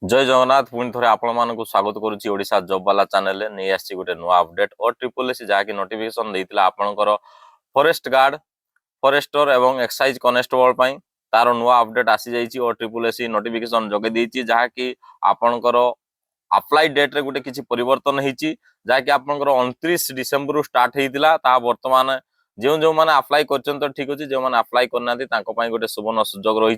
जय जगन्नाथ पुणी थे आपण मानक स्वागत करुच्ची ओडिशा जॉब वाला चैनल नहीं आसी गोटे नुआ अपडेट और ट्रिपल एस जहाँकि नोटिफिकेशन देता आपंकर फॉरेस्ट गार्ड फॉरेस्टर एवं एक्साइज कनेस्टेबल तार नुआ अपडेट आसी जाइए और ट्रिपल एस नोटिफिकेशन जगे देती जहाँकि आपंकर अप्लाई डेट रे गोटे किसी परिवर्तन होती जहाँकि आपंकर 29 डिसेम्बर स्टार्ट होता बर्तमान जो जो मैंने अप्लाई कर ठीक अच्छे जो मैंने अप्लाई करना गोटे सुवर्ण सुजोग रही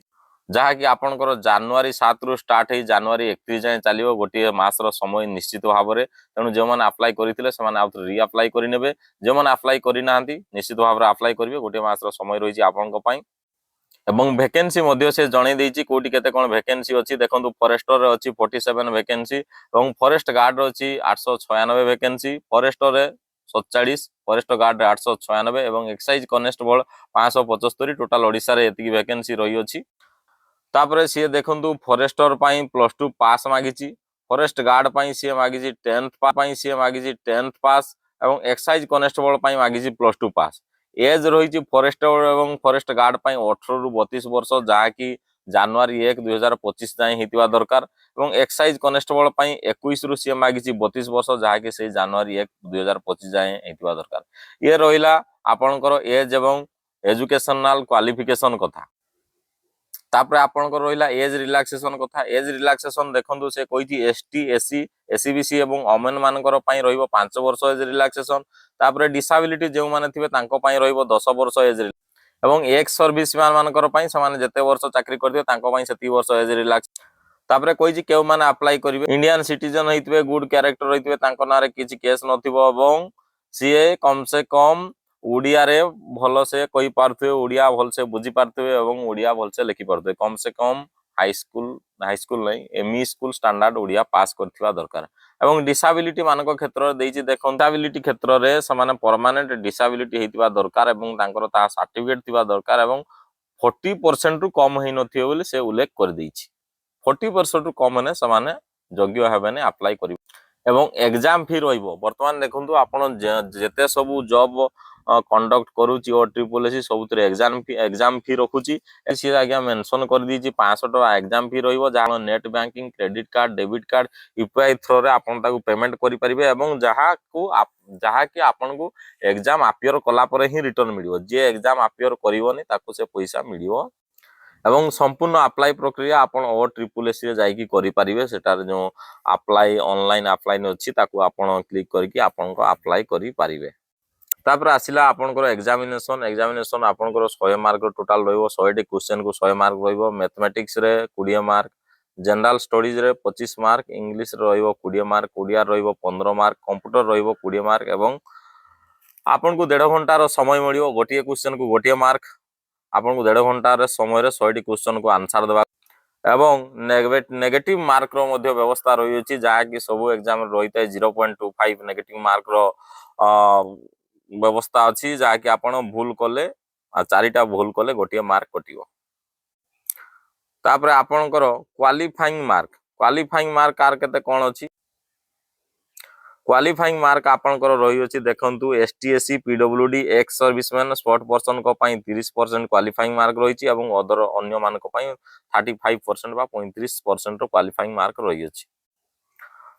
जहाँकि आपंकर जनवरी 7 रु स्टार्ट हो जनवरी 31 जाए चलो गोटे मासर समय निश्चित भाव में तेणु जो मैंने अप्लाई करते से रिअप्लाई करेंगे जो मैंने अप्लाई करना निश्चित भाव में अप्लाई करेंगे गोटे मासर समय रही आपंपाई एवं वैकेंसी से जन देती कौटी केते कौन वैकेंसी अच्छी देखो फॉरेस्टर अच्छी 47 वैकेंसी और फॉरेस्ट गार्ड अच्छी 896 वैकेंसी फॉरेस्टर 47 फॉरेस्ट गार्ड 896 और एक्साइज कनेस्टेबल 575 टोटाल ओडिशा रे एतिकी वैकेंसी रही अच्छी तापर सी देखु फॉरेस्टर +2 पास मागिची फॉरेस्ट गार्ड सी मागिची 10th पास और एक्साइज कनेस्टेबल मागिची +2 पास एज रही फॉरेस्टर और फॉरेस्ट गार्ड 18 रु 32 वर्ष जहाँकि जनवरी 1 2025 जाए होता दरकार और एक्साइज कनेस्टेबल 21 रु सी मागिची 32 वर्ष जहाँकि से जनवरी 1 2025 जाए होता दरकार ये रहा आपणकर एज एवं एजुकेशनल क्वालिफिकेशन कथा तापर आपनकर रहिला एज रिलैक्सेशन कथा एज रिलैक्सेशन देखंतु से कहिथि एसटी एससी एससीबीसी एवं ओमेन मानकर पई रहिबो 5 वर्ष एज रिलैक्सेशन तापर डिसेबिलिटी जो माने थिबे तांको पई रहिबो 10 वर्ष एज एवं एक्स सर्विस मैन मानकर पई समान जते वर्ष चाकरी करथिबे तांको पई सेती वर्ष एज रिलैक्स तापर कहिथि केउ माने अप्लाई करिवे इंडियन सिटीजन होइतबे गुड कैरेक्टर होइतबे तांको नारे किछि केस नथिबो एवं सीए कम से कम ओडिया रे भल से कही पारे ओडिया भल से बुझी पारे और ओडिया भल से लिखि पारे कम से कम हाई स्कूल नहीं एमई स्कूल स्टैंडर्ड ओडिया पास करथिबा दरकार एवं डिसेबिलिटी मानक क्षेत्र देइछि देखो डिसेबिलिटी क्षेत्र रे समान परमानेंट डिसेबिलिटी हेतिबा दरकार एवं तांकर ता सर्टिफिकेट थिबा दरकार एवं 40% रु कम हेइ नथिबे बोली से उल्लेख कर देइछि 40% रु कम ने समान योग्य हेबेने अप्लाई करिवे एवं एग्जाम फी रहिबो वर्तमान देखंतु आपण जेते सब जॉब कंडक्ट करूची और ट्रिपल एस सब एग्जाम फी रखुची सी आज्ञा मेंशन कर दीची 500 टका एग्जाम फी रहिबो जहाँ net banking credit card debit card UPI through रे आपण ताकू पेमेंट करि परिबे एवं जहाँ कि आपण को एग्जाम अपियर कला परे ही रिटर्न मिलिबो जे एग्जाम अपियर करिवोनी ताकू से पैसा मिलिबो एवं संपूर्ण अप्लाई प्रक्रिया आपण ओ ट्रिपल एस रे जाई की करि परिबे सेटार जो अप्लाई ऑनलाइन अप्लाई अछि ताकू आपण क्लिक करके आपण को अप्लाई करि परिबे तापर आसिला आपनकर एग्जामिनेशन आपनकर 100 मार्क टोटल रहिबो 100 टी क्वेश्चन को 100 मार्क रहिबो मैथमेटिक्स रे 20 मार्क जनरल स्टडीज रे 25 मार्क इंग्लिश रे रहिबो 20 मार्क ओडिया रहिबो 15 मार्क कंप्यूटर रहिबो 20 मार्क एवं आपन को 1.5 घंटा रो समय मिलियो गोटिए क्वेश्चन को गोटिए मार्क आपन को 1.5 घंटा रे समय रे 100 टी क्वेश्चन को आंसर देबा एवं नेगेटिव मार्क रो मध्य व्यवस्था रही अछि जहा कि सब एग्जाम रे रहितै 0.25 नेगेटिव मार्क रो व्यवस्था अच्छी जहाँकि आपण भूल कले 4टा भूल कले गोटे मार्क कटिवो तापर आपणकर क्वालिफाइंग मार्क कार केते कोन अछि क्वालिफाइंग मार्क आपणकर रही अछि देखंतु ST SC PWD ex serviceman sportsperson को पई 30% क्वालिफाइंग मार्क रही अछि एवं अदर अन्य मान को पई 35% बा 35% रो क्वालिफाइंग मार्क रही अछि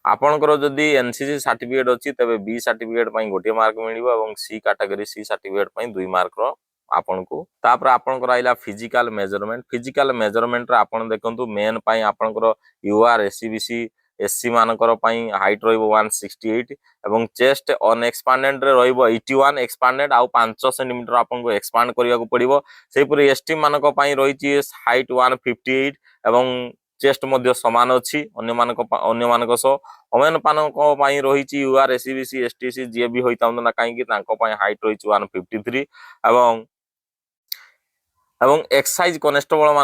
आपणकर जदि एनसीसी सर्टिफिकेट अच्छी तेरे बी सर्टिफिकेट गोटे मार्क मिलिबो एवं सी कैटेगरी सी सर्टिफिकेट 2 मार्क रो आपन को तापर आपणकर आइला फिजिकल मेजरमेंट रे आपण देखंतु मेन पई आपणकर यूआर एससीबीसी एससी मानकर पई हाइट रहिबो 168 एवं चेस्ट अनएक्सपांडेड रे रहिबो 81 एक्सपांडेड आ 5 सेंटीमीटर आपन को एक्सपांड करिया को पड़िबो सेपुरी एसटी मानक पई रहिची हाइट 158 एवं चेस्ट मध्य समान अच्छी अन्य मानक सो ओमेन पानक पई रहिची यूआर एससीबीसी एसटीसी जे भी होइता ना काहे तांको पई हाइट रहिची 153 एवं एक्साइज कनेस्टेबल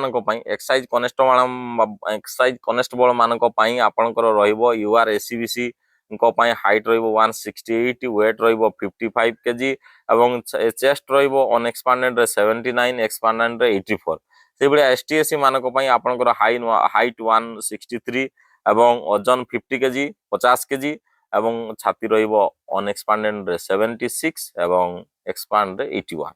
मानक पई आपनकर रहिबो यूआर एससीबीसी को पई हाइट रहिबो 168 वेट रहिबो 55 केजी एवं चेस्ट रहिबो अनएक्सपांडेड रे 79 एक्सपांडेड रे 84 से बळे एसटीएससी मानक पई आपनकर हाइट 163 एवं वजन 50 केजी 50 केजी एवं छाती रहिबो अनएक्सपांडेड रे 76 एवं एक्सपांड रे 81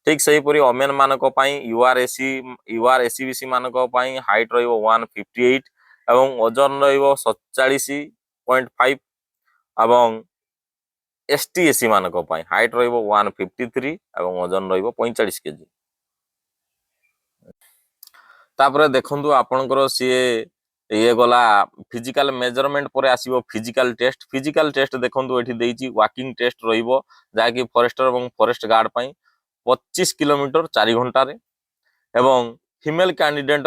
ठीक सही परी ओमेन मानक पई यूआर एससीबीसी मानक पई हाइट रहिबो 158 ଏବଂ ଓଜନ ରହିବ 47.5 ଏବଂ ST SC ମାନଙ୍କ ପାଇଁ ହାଇଟ୍ ରହିବ 153 ଏବଂ ଓଜନ ରହିବ 45 କେଜି। ତାପରେ ଦେଖନ୍ତୁ ଆପଣଙ୍କର ସିଏ ଇଏ ଗଲା ଫିଜିକାଲ ମେଜରମେଣ୍ଟ ପରେ ଆସିବ ଫିଜିକାଲ ଟେଷ୍ଟ। ଫିଜିକାଲ ଟେଷ୍ଟ ଦେଖନ୍ତୁ ଏଠି ଦେଇଛି ୱାକିଂ ଟେଷ୍ଟ ରହିବ, ଯାହାକି ଫରେଷ୍ଟର ଏବଂ ଫରେଷ୍ଟ ଗାର୍ଡ ପାଇଁ 25 କିଲୋମିଟର 4 ଘଣ୍ଟାରେ ଏବଂ ଫିମେଲ କ୍ୟାଣ୍ଡିଡେଟ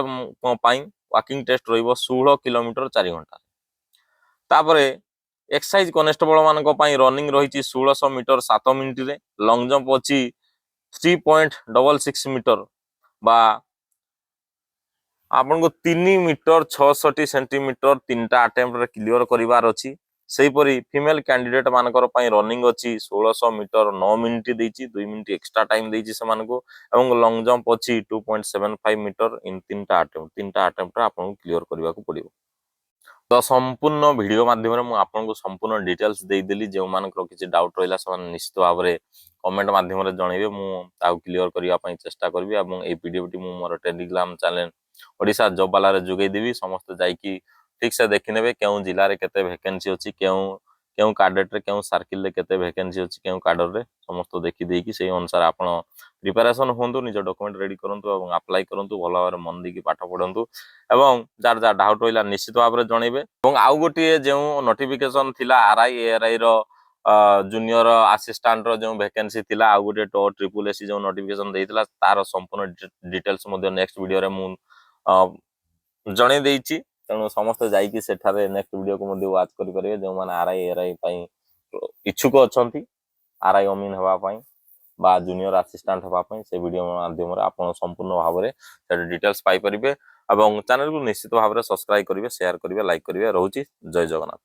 ପାଇଁ ୱାକିଂ ଟେଷ୍ଟ ରହିବ 16 କିଲୋମିଟର 4 ଘଣ୍ଟାରେ। ତାପରେ ଏକ୍ସାଇଜ କନେଷ୍ଟବଳ ମାନଙ୍କ ପାଇଁ ରନିଂ ରହିଛି 1600 ମିଟର 7 ମିନିଟରେ, ଲଙ୍ଗ ଜମ୍ପ ଅଛି 3.66 ମିଟର ବା ଆପଣଙ୍କୁ 3 ମିଟର 66 ସେଣ୍ଟିମିଟର 3ଟା ଆଟେମ୍ପ୍ଟରେ କ୍ଲିୟର କରିବାର ଅଛି। ସେହିପରି ଫିମେଲ କ୍ୟାଣ୍ଡିଡେଟ ମାନଙ୍କର ପାଇଁ ରନିଂ ଅଛି 1600 ମିଟର 9 ମିନିଟ୍ ଦେଇଛି, 2 ମିନିଟ୍ ଏକ୍ସଟ୍ରା ଟାଇମ ଦେଇଛି ସେମାନଙ୍କୁ ଏବଂ ଲଙ୍ଗ ଜମ୍ପ ଅଛି 2.75 ମିଟର ଇନ୍ 3ଟା ଆଟେମ୍ପ୍ଟରେ ଆପଣଙ୍କୁ କ୍ଲିୟର କରିବାକୁ ପଡ଼ିବ। ତ ସମ୍ପୂର୍ଣ୍ଣ ଭିଡ଼ିଓ ମାଧ୍ୟମରେ ମୁଁ ଆପଣଙ୍କୁ ସମ୍ପୂର୍ଣ୍ଣ ଡିଟେଲ୍ସ ଦେଇଦେଲି। ଯେଉଁମାନଙ୍କର କିଛି ଡାଉଟ୍ ରହିଲା ସେମାନେ ନିଶ୍ଚିତ ଭାବରେ କମେଣ୍ଟ ମାଧ୍ୟମରେ ଜଣେଇବେ, ମୁଁ ତାକୁ କ୍ଲିୟର କରିବା ପାଇଁ ଚେଷ୍ଟା କରିବି ଏବଂ এই ଭିଡ଼ିଓଟି ମୁଁ ମୋର ଟେଲିଗ୍ରାମ ଚ୍ୟାନେଲ ଓଡ଼ିଶା ଜବ୍ ବାଲାରେ ଯୋଗାଇଦେବି। ସମସ୍ତେ ଯାଇକି ଠିକ୍ସେ ଦେଖିନେବେ କେଉଁ ଜିଲ୍ଲାରେ କେତେ ଭ୍ୟାକେନ୍ସି ଅଛି, କେଉଁ କାଡେଟ୍ରେ କେଉଁ ସାର୍କିଲରେ କେତେ ଭ୍ୟାକେନ୍ସି ଅଛି, କେଉଁ କାଡରରେ ସମସ୍ତ ଦେଖିଦେଇକି ସେଇ ଅନୁସାରେ ଆପଣ ପ୍ରିପାରେସନ୍ ହୁଅନ୍ତୁ, ନିଜ ଡକୁମେଣ୍ଟ ରେଡ଼ି କରନ୍ତୁ ଏବଂ ଆପ୍ଲାଏ କରନ୍ତୁ। ଭଲ ଭାବରେ ମନ ଦେଇକି ପାଠ ପଢ଼ନ୍ତୁ ଏବଂ ଯାହାର ଯାହା ଡାଉଟ୍ ରହିଲା ନିଶ୍ଚିତ ଭାବରେ ଜଣେଇବେ। ଏବଂ ଆଉ ଗୋଟିଏ ଯେଉଁ ନୋଟିଫିକେସନ ଥିଲା RI ARI ର ଜୁନିୟର ଆସିଷ୍ଟାଣ୍ଟର ଯେଉଁ ଭ୍ୟାକେନ୍ସି ଥିଲା, ଆଉ ଗୋଟେ TSSC ଯେଉଁ ନୋଟିଫିକେସନ ଦେଇଥିଲା ତାର ସମ୍ପୂର୍ଣ୍ଣ ଡିଟେଲ୍ସ ମଧ୍ୟ ନେକ୍ସଟ ଭିଡ଼ିଓରେ ମୁଁ ଜଣେଇ ଦେଇଛି। ତେଣୁ ସମସ୍ତେ ଯାଇକି ସେଠାରେ ନେକ୍ସଟ ଭିଡ଼ିଓକୁ ମଧ୍ୟ ୱାଚ୍ କରିପାରିବେ ଯେଉଁମାନେ RI ARI ପାଇଁ ଇଚ୍ଛୁକ ଅଛନ୍ତି, RI ଅମିନ ହେବା ପାଇଁ ବା ଜୁନିୟର ଆସିଷ୍ଟାଣ୍ଟ ହେବା ପାଇଁ। ସେ ଭିଡ଼ିଓ ମାଧ୍ୟମରେ ଆପଣ ସମ୍ପୂର୍ଣ୍ଣ ଭାବରେ ସେଠି ଡିଟେଲ୍ସ ପାଇପାରିବେ ଏବଂ ଚ୍ୟାନେଲକୁ ନିଶ୍ଚିତ ଭାବରେ ସବସ୍କ୍ରାଇବ କରିବେ, ସେୟାର କରିବେ, ଲାଇକ୍ କରିବେ। ରହୁଛି, ଜୟ ଜଗନ୍ନାଥ।